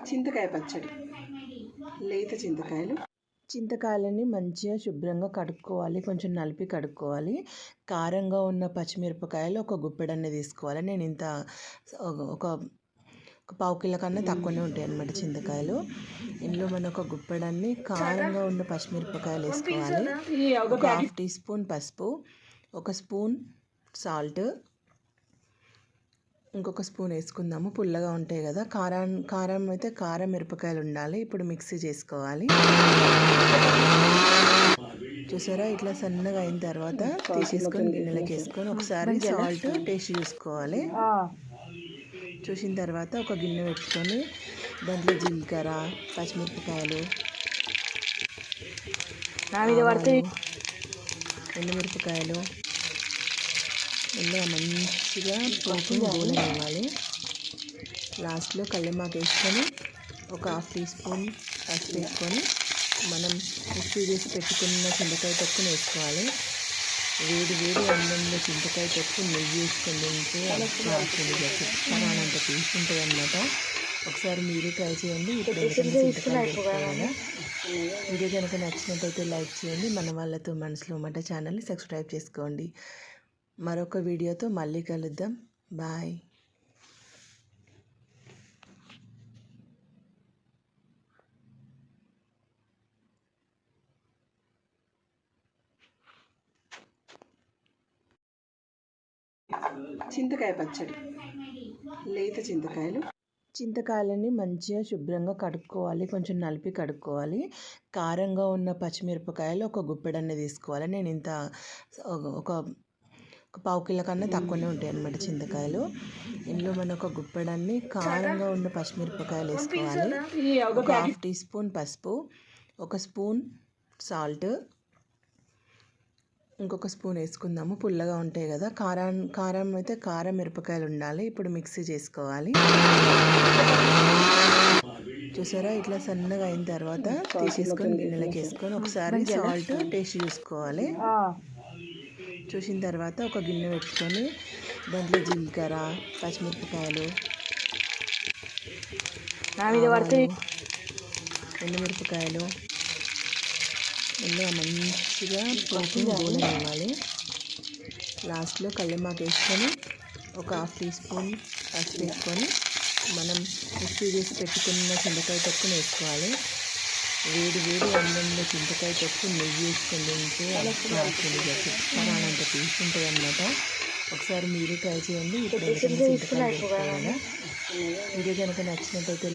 చింతకాయ పచ్చడి. లేత చింతకాయలని మంచిగా శుభ్రంగా కడుక్కోవాలి, కొంచెం నలిపి కడుక్కోవాలి. కారంగా ఉన్న పచ్చిమిరపకాయలు ఒక గుప్పెడన్ని తీసుకోవాలి. నేను ఇంత ఒక పావు కిలో కన్నా తక్కువనే ఉంటాయి అన్నమాట చింతకాయలు. ఇందులో మనం ఒక గుప్పెడన్ని కారంగా ఉన్న పచ్చిమిరపకాయలు వేసుకోవాలి. ఒక 1/2 టీ స్పూన్ పసుపు, 1 స్పూన్ సాల్ట్, ఇంకొక స్పూన్ వేసుకుందాము. పుల్లగా ఉంటాయి కదా, కారం అయితే కారం మిరపకాయలు ఉండాలి. ఇప్పుడు మిక్సీ చేసుకోవాలి. చూసారా, ఇట్లా సన్నగా అయిన తర్వాత తీసేసుకొని గిన్నెలోకి వేసుకొని ఒకసారి సాల్ట్ టేస్ట్ చూసుకోవాలి. చూసిన తర్వాత ఒక గిన్నె పెట్టుకొని దాంట్లో జీలకర్ర, పచ్చిమిరపకాయలు, ఎండుమిరపకాయలు ఇలా మంచిగా పోపు గోలనివ్వాలి. లాస్ట్లో కల్లిమాకు వేసుకొని ఒక 1/2 టీ స్పూన్ పసుపు వేసుకొని మనం మిక్సీ చేసి పెట్టుకున్న చింతకాయ తొక్కుని వేసుకోవాలి. వేడి అన్నంలో చింతకాయ తొక్కు నెయ్యి వేసుకొని తింటే అంత టేస్ట్ ఉంటుంది అన్నమాట. ఒకసారి మీరు ట్రై చేయండి. ఇప్పుడు చింతకాయ పెట్టుకోవాలి. వీడియో కనుక నచ్చినట్టయితే లైక్ చేయండి. మన వాళ్ళతో మనసులో మాట ఛానల్ని సబ్స్క్రైబ్ చేసుకోండి. మరొక వీడియోతో మళ్ళీ కలుద్దాం. బాయ్. చింతకాయ పచ్చడి. లేత చింతకాయలని మంచిగా శుభ్రంగా కడుక్కోవాలి, కొంచెం నలిపి కడుక్కోవాలి. కారంగా ఉన్న పచ్చిమిరపకాయలు ఒక గుప్పెడన్ని తీసుకోవాలి. నేను ఇంత ఒక పావు కిలో కన్నా తక్కువనే ఉంటాయి అన్నమాట చింతకాయలు. ఇందులో మనం ఒక గుప్పెడన్ని కారంగా ఉన్న పచ్చిమిరపకాయలు వేసుకోవాలి. ఒక 1/2 టీ స్పూన్ పసుపు, 1 స్పూన్ సాల్ట్, ఇంకొక స్పూన్ వేసుకుందాము. పుల్లగా ఉంటాయి కదా, కారం అయితే కారం మిరపకాయలు ఉండాలి. ఇప్పుడు మిక్సీ చేసుకోవాలి. చూసారా, ఇట్లా సన్నగా అయిన తర్వాత తీసేసుకొని గిన్నెలోకి వేసుకొని ఒకసారి సాల్ట్ టేస్ట్ చూసుకోవాలి. చూసిన తర్వాత ఒక గిన్నె పెట్టుకొని దాంట్లో జీలకర్ర, పచ్చిమిరపకాయలు, ఎండుమిరపకాయలు ఇలా మంచిగా పోపు గోలనివ్వాలి. లాస్ట్లో కల్లిమాకు వేసుకొని ఒక 1/2 టీ స్పూన్ పసుపు వేసుకొని మనం మిక్సీ చేసి పెట్టుకున్న చింతకాయ తొక్కుని వేసుకోవాలి. వేడి అన్నంలో చింతకాయ తొక్కు నెయ్యి వేసుకొని తింటే అంత టేస్ట్ ఉంటుంది అన్నమాట. ఒకసారి మీరు ట్రై చేయండి. ఇప్పుడు చింతకాయ పెట్టుకోవాలి. వీడియో కనుక నచ్చినట్టయితే